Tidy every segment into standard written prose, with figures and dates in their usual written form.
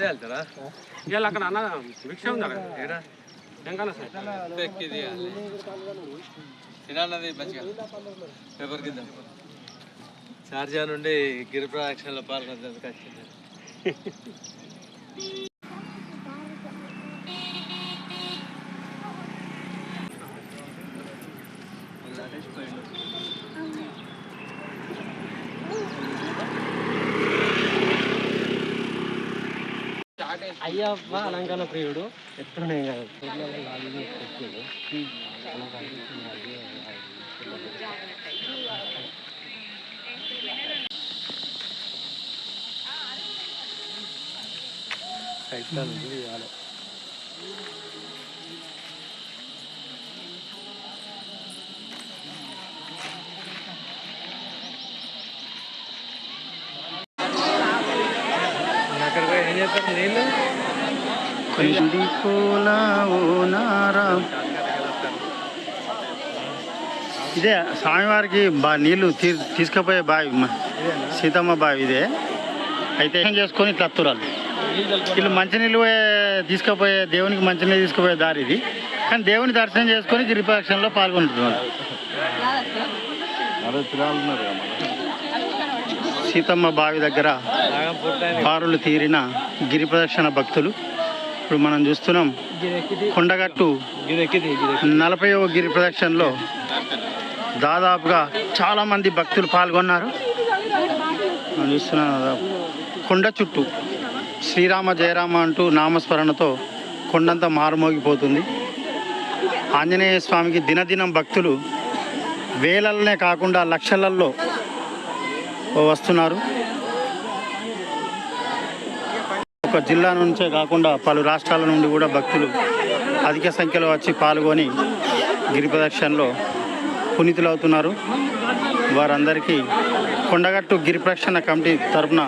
అదే వెళ్తారా ఇవాళ అక్కడ అన్న భిక్ష ఉందా ఏడా ఎంకన్నా తినాలన్నది మంచిగా పేపర్ కింద చార్జా నుండి గిరి ప్రదక్షిణలో పాల్గొనేందుకు వచ్చింది. అయ్యప్ప అలంకరణ ప్రియుడు ఎప్పుడునే కాదు అక్కడ ఏం చేస్తారు నీళ్ళు ఇదే స్వామివారికి నీళ్లు తీసుకుపోయే బావి సీతమ్మ బావి ఇదే. అయితే చేసుకొని ఇట్లా అత్తురాలు వీళ్ళు మంచినీళ్ళు తీసుకుపోయే దేవునికి మంచినీళ్ళు తీసుకుపోయే దారి ఇది. కానీ దేవుని దర్శనం చేసుకొని గిరి ప్రదక్షిణలో పాల్గొంటున్నారు. సీతమ్మ బావి దగ్గర బారులు తీరిన గిరి ప్రదక్షిణ భక్తులు. ఇప్పుడు మనం చూస్తున్నాం కొండగట్టు 40వ గిరి ప్రదక్షిణలో దాదాపుగా చాలామంది భక్తులు పాల్గొన్నారు. మనం చూస్తున్నాం కొండ చుట్టూ శ్రీరామ జయరామ అంటూ నామస్మరణతో కొండంతా మారుమోగిపోతుంది. ఆంజనేయ స్వామికి దినదినం భక్తులు వేలల్లనే కాకుండా లక్షలల్లో వస్తున్నారు. ఒక జిల్లా నుంచే కాకుండా పలు రాష్ట్రాల నుండి కూడా భక్తులు అధిక సంఖ్యలో వచ్చి పాల్గొని గిరి ప్రదక్షిణలో పునీతులవుతున్నారు. వారందరికీ కొండగట్టు గిరి ప్రదక్షిణ కమిటీ తరఫున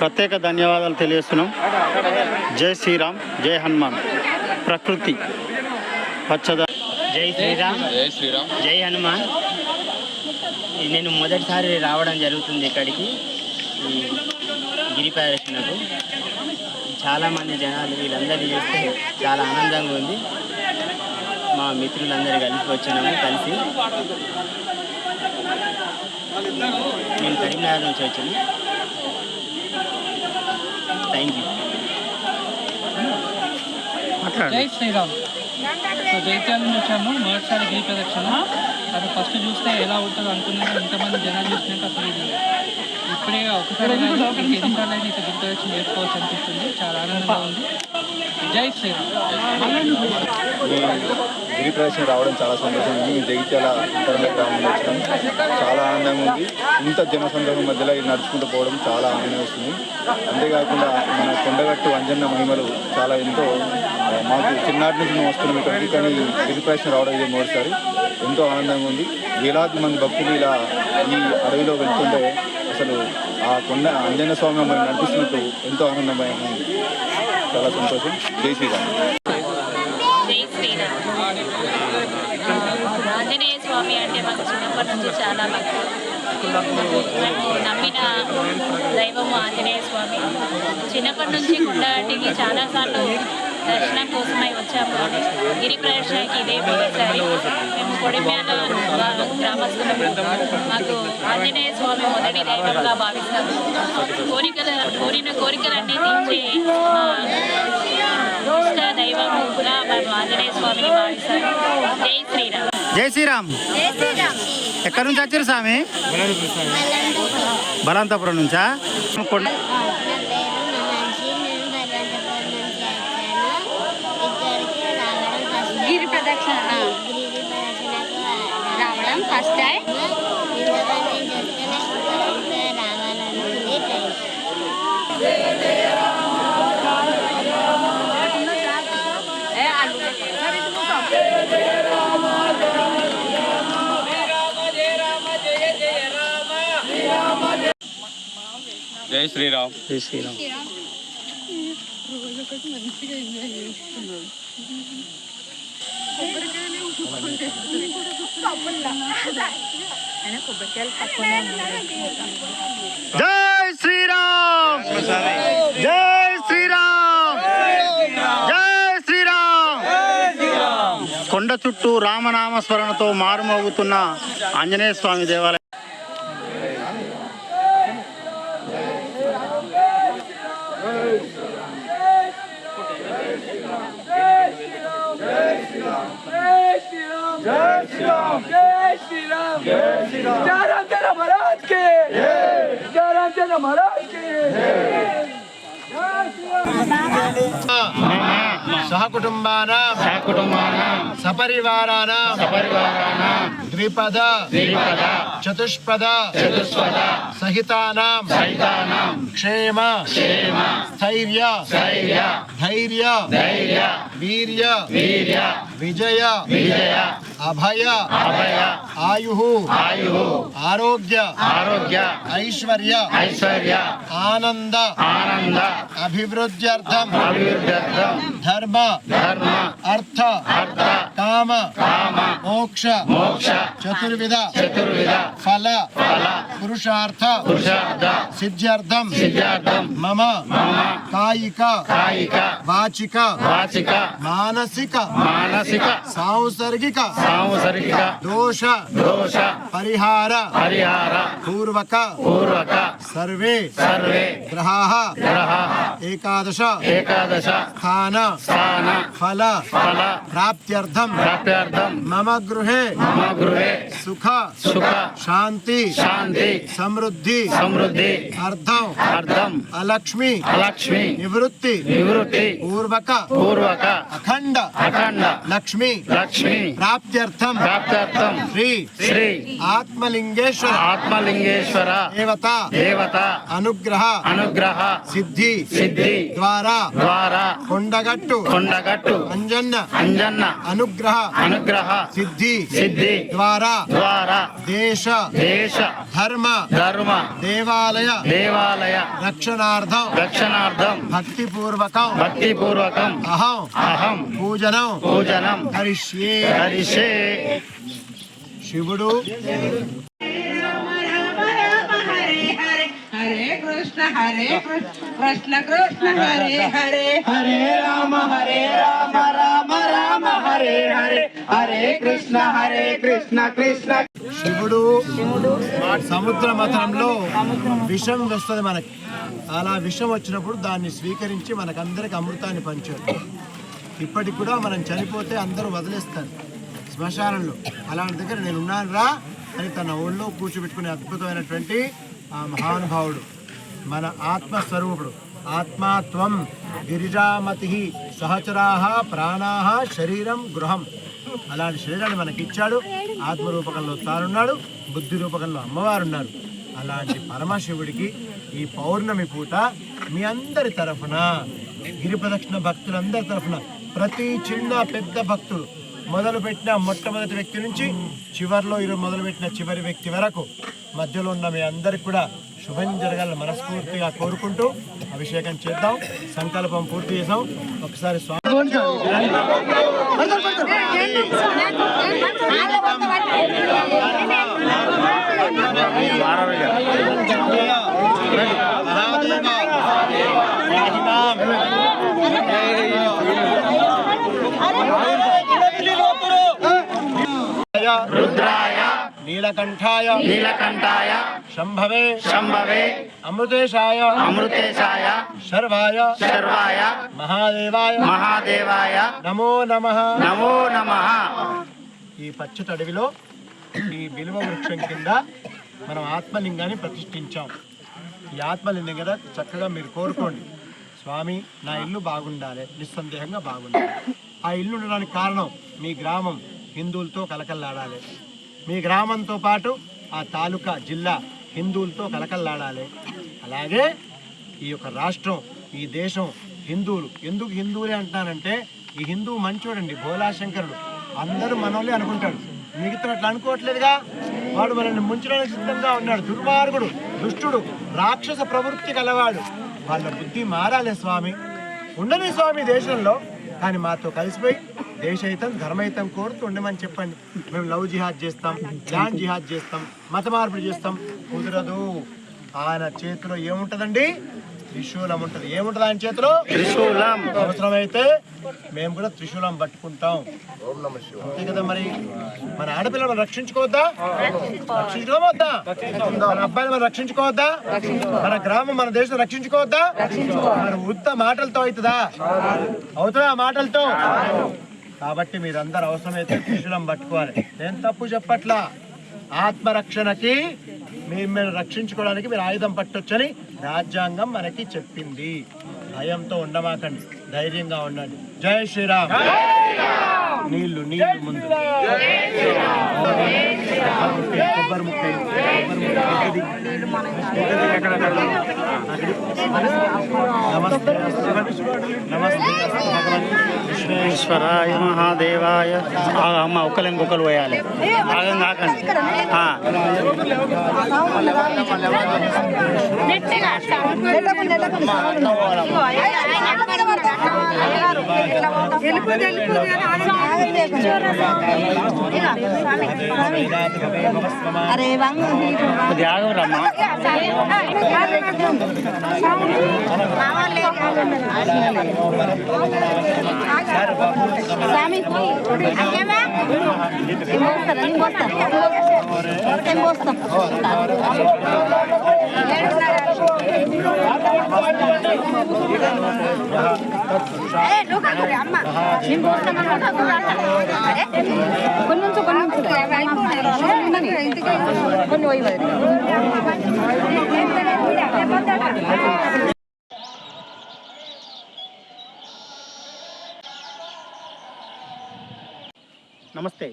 ప్రత్యేక ధన్యవాదాలు తెలియజేస్తున్నాం. జై శ్రీరామ్, జై హనుమాన్. ప్రకృతి పచ్చద. జై శ్రీరామ్, జై శ్రీరామ్, జై హనుమాన్. నేను మొదటిసారి రావడం జరుగుతుంది ఇక్కడికి ఈ గిరి ప్రదక్షిణకు. చాలామంది జనాలు వీళ్ళందరినీ చూస్తే చాలా ఆనందంగా ఉంది. మా మిత్రులందరూ కలిసి వచ్చినాము. కలిసి నేను కరీంనగర్ నుంచి వచ్చాను. Thank you. జై శ్రీరామ్. సో జైత్యాల నుంచి వచ్చాము. మొదటిసారి గిరి ప్రదక్షిణ. అది ఫస్ట్ చూస్తే ఎలా ఉంటుందో అనుకున్నాను. ఇంతమంది జనాలు చూసినాక అసలు ఇది ఇప్పుడే ఒకసారి ఎన్నిసార్లు అయితే ఇక గిరి ప్రదక్షిణ చేసుకోవచ్చు అనిపిస్తుంది. చాలా ఆనందంగా ఉంది. జై శ్రీరామ్. గిరి ప్రదక్షిణ రావడం చాలా సంతోషం ఉంది. మేము జగిత్యాల గ్రామంలో వచ్చాము. చాలా ఆనందంగా ఉంది. ఇంత జనసందర్భం మధ్యలో ఇది నడుచుకుంటూ పోవడం చాలా ఆనందం వస్తుంది. అంతేకాకుండా మన కొండగట్టు అంజన్న మహిమలు చాలా ఎంతో మాకు చిన్నటి నుంచి మేము వస్తున్నాం ఇక్కడికి. కానీ గిరి ప్రదక్షిణ రావడం ఇదే మొదటిసారి. ఎంతో ఆనందంగా ఉంది. వేలాది మంది భక్తులు ఇలా ఈ అడవిలో వెళ్తుంటే అసలు ఆ కొండ అంజన్న స్వామి మమ్మల్ని నడిపిస్తున్నట్టు ఎంతో ఆనందమయంగా ఉంది. చాలా సంతోషం. జై శ్రీరామ్. జై శ్రీరామ్. ఆంజనేయ స్వామి అంటే మాకు చిన్నప్పటి నుంచి చాలా భక్తి. మేము నమ్మిన దైవము ఆంజనేయ స్వామి. చిన్నప్పటి నుంచి కొండగట్టికి చాలాసార్లు దర్శనం కోసమై వచ్చాము. గిరి ప్రదక్షిణకి ఇదే మొదటిసారి. మేము కొడిమ్యాల గ్రామస్తులము. మాకు ఆంజనేయ స్వామి మొదటి దైవంగా భావిస్తాము. కోరిన కోరికలన్నీ తీర్చే ఇష్ట దైవముగా మేము ఆంజనేయ స్వామిని భావిస్తాము. జై శ్రీరామ్. జై శ్రీరామ్. ఎక్కడి నుంచి వచ్చారు స్వామి? బలంతపురం నుంచా? గిరి ప్రదక్షిణ రావడం ఫస్ట్ టైం. జై శ్రీరామ్. జై శ్రీరామ్. జై శ్రీరామ్. జై శ్రీరామ్. కొండ చుట్టూ రామనామస్మరణతో మారుమోగుతున్న ఆంజనేయ స్వామి దేవాలయం. సహకుటుంబానాం సపరివారానాం ద్విపద చతుష్పద సహితానాం క్షేమ స్థైర్య ధైర్య వీర్య విజయ అభయ ఆయు ఆరోగ్య ఐశ్వర్య ఆనంద అభివృద్ధ్యర్థం ధర్మ అర్థ కామ మోక్ష చతుర్విధ ఫల పురుషార్థ సిద్ధ్యర్థం మమ కాయిక వాచిక మానసిక సాంసర్గిక దోష పరిహార పూర్వక సర్వే గ్రహాః ఏకాదశ స్థాన ఫల ప్రాప్త్యర్థం మమ గృహే సుఖ శాంతి సమృద్ధి అర్థం అలక్ష్మి నివృత్తి పూర్వక అఖండ లక్ష్మి ప్రాప్త్యర్థం శ్రీ ఆత్మలింగేశ్వర దేవత అనుగ్రహ సిద్ధి ద్వారా కొండగట్టు అంజన్న అనుగ్రహ సిద్ధి ద్వారా దేశ ధర్మ దేవాలయ రక్షణార్థం భక్తిపూర్వకం అహం పూజనం హరిష్యే శివుడు హరే కృష్ణ కృష్ణ కృష్ణ హరే హరే హరే రామ రామ రామ హరే హరే హరే కృష్ణ కృష్ణ శివుడు సముద్ర మథనంలో విషం వస్తుంది మనకి. అలా విషం వచ్చినప్పుడు దాన్ని స్వీకరించి మనకందరికి అమృతాన్ని పంచాడు. ఇప్పటికి కూడా మనం చనిపోతే అందరూ వదిలేస్తారు శ్మశానంలో. అలాంటి దగ్గర నేను ఉన్నాను రా అని తన ఒళ్ళో కూర్చోబెట్టుకునే అద్భుతమైనటువంటి ఆ మహానుభావుడు మన ఆత్మస్వరూపుడు. ఆత్మాత్వం గిరిజామతి సహచరాహ ప్రాణాహ శరీరం గృహం. అలాంటి శరీరాన్ని మనకిచ్చాడు. ఆత్మరూపకంలో తానున్నాడు, బుద్ధి రూపకంలో అమ్మవారు ఉన్నారు. అలాంటి పరమశివుడికి ఈ పౌర్ణమి పూట మీ అందరి తరఫున, గిరి ప్రదక్షిణ భక్తులందరి తరఫున, ప్రతి చిన్న పెద్ద భక్తుడు మొదలుపెట్టిన మొట్టమొదటి వ్యక్తి నుంచి చివరిలో ఈరోజు మొదలుపెట్టిన చివరి వ్యక్తి వరకు మధ్యలో ఉన్న మీ అందరికి కూడా శుభం జరగాలని మనస్ఫూర్తిగా కోరుకుంటూ అభిషేకం చేద్దాం. సంకల్పం పూర్తి చేసాం. ఒకసారి స్వామి రుద్రాయ నీలకంఠాయ శంభవే అమృతేశాయ శర్వాయ మహాదేవాయ నమో నమః. ఈ పచ్చటి అడవిలో ఈ బిల్వ వృక్షం కింద మనం ఆత్మలింగాన్ని ప్రతిష్ఠించాం. ఈ ఆత్మలింగం కదా చక్కగా మీరు కోరుకోండి, స్వామి నా ఇల్లు బాగుండాలి, నిస్సందేహంగా బాగుండాలి. ఆ ఇల్లు ఉండడానికి కారణం మీ గ్రామం హిందువులతో కలకల్లాడాలి. మీ గ్రామంతో పాటు ఆ తాలూకా జిల్లా హిందువులతో కలకల్లాడాలి. అలాగే ఈ యొక్క రాష్ట్రం, ఈ దేశం హిందువులు. ఎందుకు హిందువులే అంటున్నానంటే ఈ హిందువు మంచోడండి, భోలాశంకరుడు. అందరూ మనోళ్ళే అనుకుంటాడు, మిగతా అట్లా అనుకోవట్లేదుగా. వాడు మనల్ని ముంచడానికి సిద్ధంగా ఉన్నాడు. దుర్మార్గుడు, దుష్టుడు, రాక్షస ప్రవృత్తి కలవాడు. వాళ్ళ బుద్ధి మారాలి స్వామి. ఉండని స్వామి దేశంలో, కానీ మాతో కలిసిపోయి దేశహితం ధర్మహితం కోరుతూ ఉండమని చెప్పండి. మేము లవ్ జిహాద్ చేస్తాం, ల్యాండ్ జిహాద్ చేస్తాం, మత మార్పులు చేస్తాం. కుదరదు. ఆయన చేతిలో ఏముంటుందండి? త్రిశూలం ఉంటుంది. ఏముంటుంది ఆయన చేతిలో? త్రిశూలం. అవసరమైతే మేము కూడా త్రిశూలం పట్టుకుంటాం. అంతే కదా. మరి మన ఆడపిల్లలు మనం రక్షించుకోవద్దా? రక్షించుకోవద్దా? మన అబ్బాయిలు మనం రక్షించుకోవద్దా? మన గ్రామం మన దేశం రక్షించుకోవద్దా? మన ఉత్త మాటలతో అవుతుందా? అవుతుందా మాటలతో? కాబట్టి మీరందరూ అవసరమైతే త్రిశూలం పట్టుకోవాలి. నేను తప్పు చెప్పట్లా. ఆత్మరక్షణకి మేము రక్షించుకోవడానికి మీరు ఆయుధం పట్టొచ్చని రాజ్యాంగం మనకి చెప్పింది. భయంతో ఉండమాకండి, ధైర్యంగా ఉండండి. జై శ్రీరామ్. నీళ్లు ముందు కొబ్బరి ముక్క నమస్తే ఈశ్వరాయ మహాదేవాయ. అమ్మ ఒకరు ఇంకొకరు పోయాలి. ఆగం కాకండి. అది ఆగవరమ్మా. నమస్తే.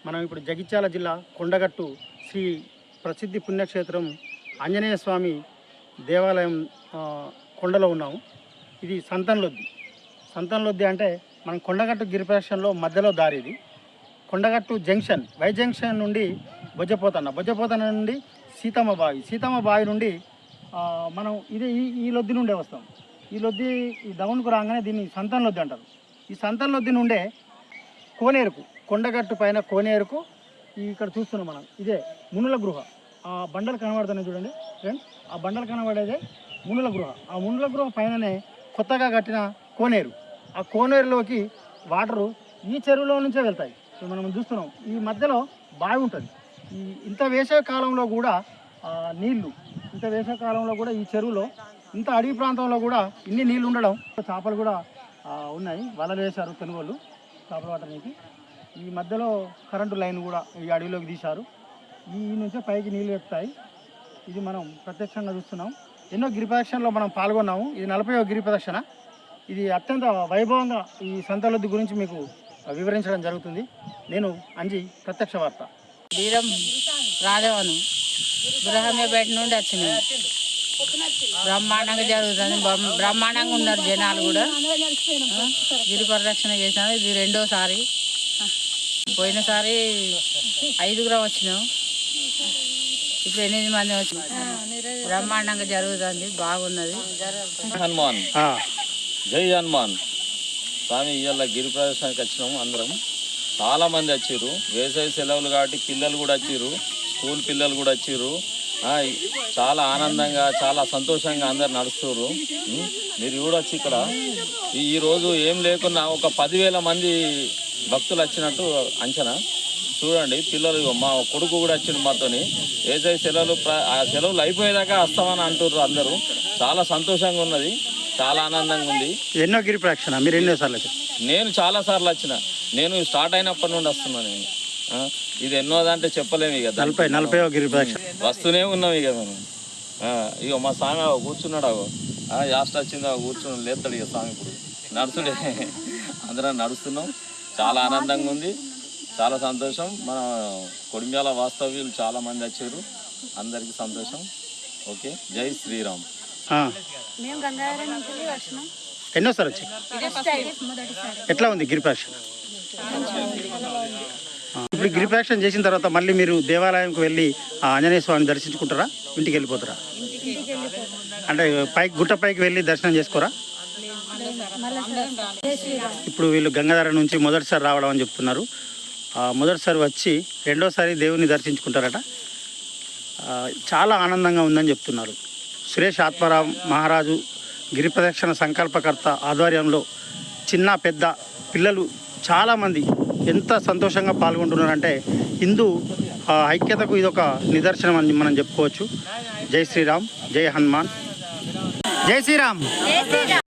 మనం ఇప్పుడు జగిత్యాల జిల్లా కొండగట్టు శ్రీ ప్రసిద్ధి పుణ్యక్షేత్రం ఆంజనేయ స్వామి దేవాలయం కొండలో ఉన్నాము. ఇది సంతన్లొద్ది అంటే మనం కొండగట్టు గిరిప్రదక్షిణలో మధ్యలో దారి. ఇది కొండగట్టు జంక్షన్, వై జంక్షన్ నుండి బొజ్జపోతన్న నుండి సీతమ్మ బావి నుండి మనం ఈ లొద్ది నుండే వస్తాం. ఈ డౌన్కు రాగానే దీన్ని సంతన్లొద్ది అంటారు. ఈ సంతన్లొద్ది నుండే కోనేరుకు, కొండగట్టు పైన కోనేరుకు ఇక్కడ చూస్తున్నాం మనం. ఇదే మునుల గృహ. ఆ బండలు కనబడుతున్నాయి చూడండి ఫ్రెండ్స్. ఆ బండలు కనబడేదే మునుల గృహ. ఆ మునుల గృహ పైననే కొత్తగా కట్టిన కోనేరు. ఆ కోనేరులోకి వాటరు ఈ చెరువులో నుంచే వెళ్తాయి. మనం చూస్తున్నాం. ఈ మధ్యలో బావి ఉంటుంది. ఇంత వేసవి కాలంలో కూడా ఈ చెరువులో, ఇంత అడవి ప్రాంతంలో కూడా ఇన్ని నీళ్ళు ఉండడం, చేపలు కూడా ఉన్నాయి. వలలు వేశారు తెలుగోళ్ళు చేపలు పట్టడానికి. ఈ మధ్యలో కరెంటు లైన్ కూడా ఈ అడవిలోకి తీశారు. ఈ నుంచే పైకి నీళ్ళు ఎక్కుతాయి. ఇది మనం ప్రత్యక్షంగా చూస్తున్నాం. ఎన్నో గిరి ప్రదక్షిణలో మనం పాల్గొన్నాము. ఇది 40వ గిరి ప్రదక్షిణ. ఇది అత్యంత వైభవంగా ఈ సంతలొద్ది గురించి మీకు వివరించడం జరుగుతుంది. నేను అంజీ, ప్రత్యక్ష వార్త. వీరం రాధవను బృహమేపేట నుండి వచ్చినాం. బ్రహ్మాండంగా జరుగుతుంది. బ్రహ్మాండంగా ఉన్నారు జనాలు కూడా. గిరి పరిరక్షణ చేసినాం. ఇది రెండోసారి. పోయినసారి 5గురం వచ్చినాం. ఇప్పుడు 8 మంది వచ్చినాం. బ్రహ్మాండంగా జరుగుతుంది, బాగున్నది. హనుమాన్, జై హనుమాన్ స్వామి. ఇవాళ గిరి ప్రదర్శనకి వచ్చినాము. అందరం చాలామంది వచ్చారు. వేసవి సెలవులు కాబట్టి పిల్లలు కూడా వచ్చారు, స్కూల్ పిల్లలు కూడా వచ్చారు. చాలా ఆనందంగా, చాలా సంతోషంగా అందరు నడుస్తున్నారు. మీరు చూడొచ్చు ఇక్కడ ఈరోజు ఏం లేకున్నా ఒక 10,000 మంది భక్తులు వచ్చినట్టు అంచనా. చూడండి, పిల్లలు, మా కొడుకు కూడా వచ్చిండు మాతోని. వేసవి సెలవులు ఆ సెలవులు అయిపోయేదాకా వస్తామని అంటున్నారు అందరూ. చాలా సంతోషంగా ఉన్నది, చాలా ఆనందంగా ఉంది. ఎన్నో గిరి ప్రదక్షిణ మీరు ఎన్నోసార్లు వచ్చారు? నేను చాలాసార్లు వచ్చిన. నేను స్టార్ట్ అయినప్పటి నుండి వస్తున్నాను. నేను ఇది ఎన్నోదంటే చెప్పలేము. ఇక 40వ గిరి ప్రదక్షిణ వస్తూనే ఉన్నాం. ఇక మేము ఇక మా స్వామి కూర్చున్నాడు. యాస్ట్ వచ్చింది, కూర్చుని లేస్తాడు ఇక స్వామి. ఇప్పుడు నడుచుడే, అందరం నడుస్తున్నాం. చాలా ఆనందంగా ఉంది, చాలా సంతోషం. మన కొడిమ్యాల వాస్తవ్యులు చాలామంది వచ్చారు. అందరికీ సంతోషం. ఓకే, జై శ్రీరామ్. మేము గంగాధరం నుంచి వచ్చినాం. ఎన్నోసారి వచ్చి ఎట్లా ఉంది గిరి ప్రదక్షిణ? ఇప్పుడు గిరి ప్రదక్షిణ చేసిన తర్వాత మళ్ళీ మీరు దేవాలయంకి వెళ్ళి ఆంజనేయ స్వామిని దర్శించుకుంటారా? ఇంటికి వెళ్ళిపోతారా? అంటే గుట్ట పైకి వెళ్ళి దర్శనం చేసుకోరా? ఇప్పుడు వీళ్ళు గంగాధర నుంచి మొదటిసారి రావడం అని చెప్తున్నారు. మొదటిసారి వచ్చి రెండోసారి దేవుని దర్శించుకుంటారట. చాలా ఆనందంగా ఉందని చెప్తున్నారు. సురేష్ ఆత్మారాం మహారాజు గిరి ప్రదక్షిణ సంకల్పకర్త ఆధ్వర్యంలో చిన్న పెద్ద పిల్లలు చాలామంది ఎంత సంతోషంగా పాల్గొంటున్నారంటే హిందూ ఐక్యతకు ఇదొక నిదర్శనం అని మనం చెప్పుకోవచ్చు. జై శ్రీరామ్, జై హనుమాన్, జై శ్రీరామ్.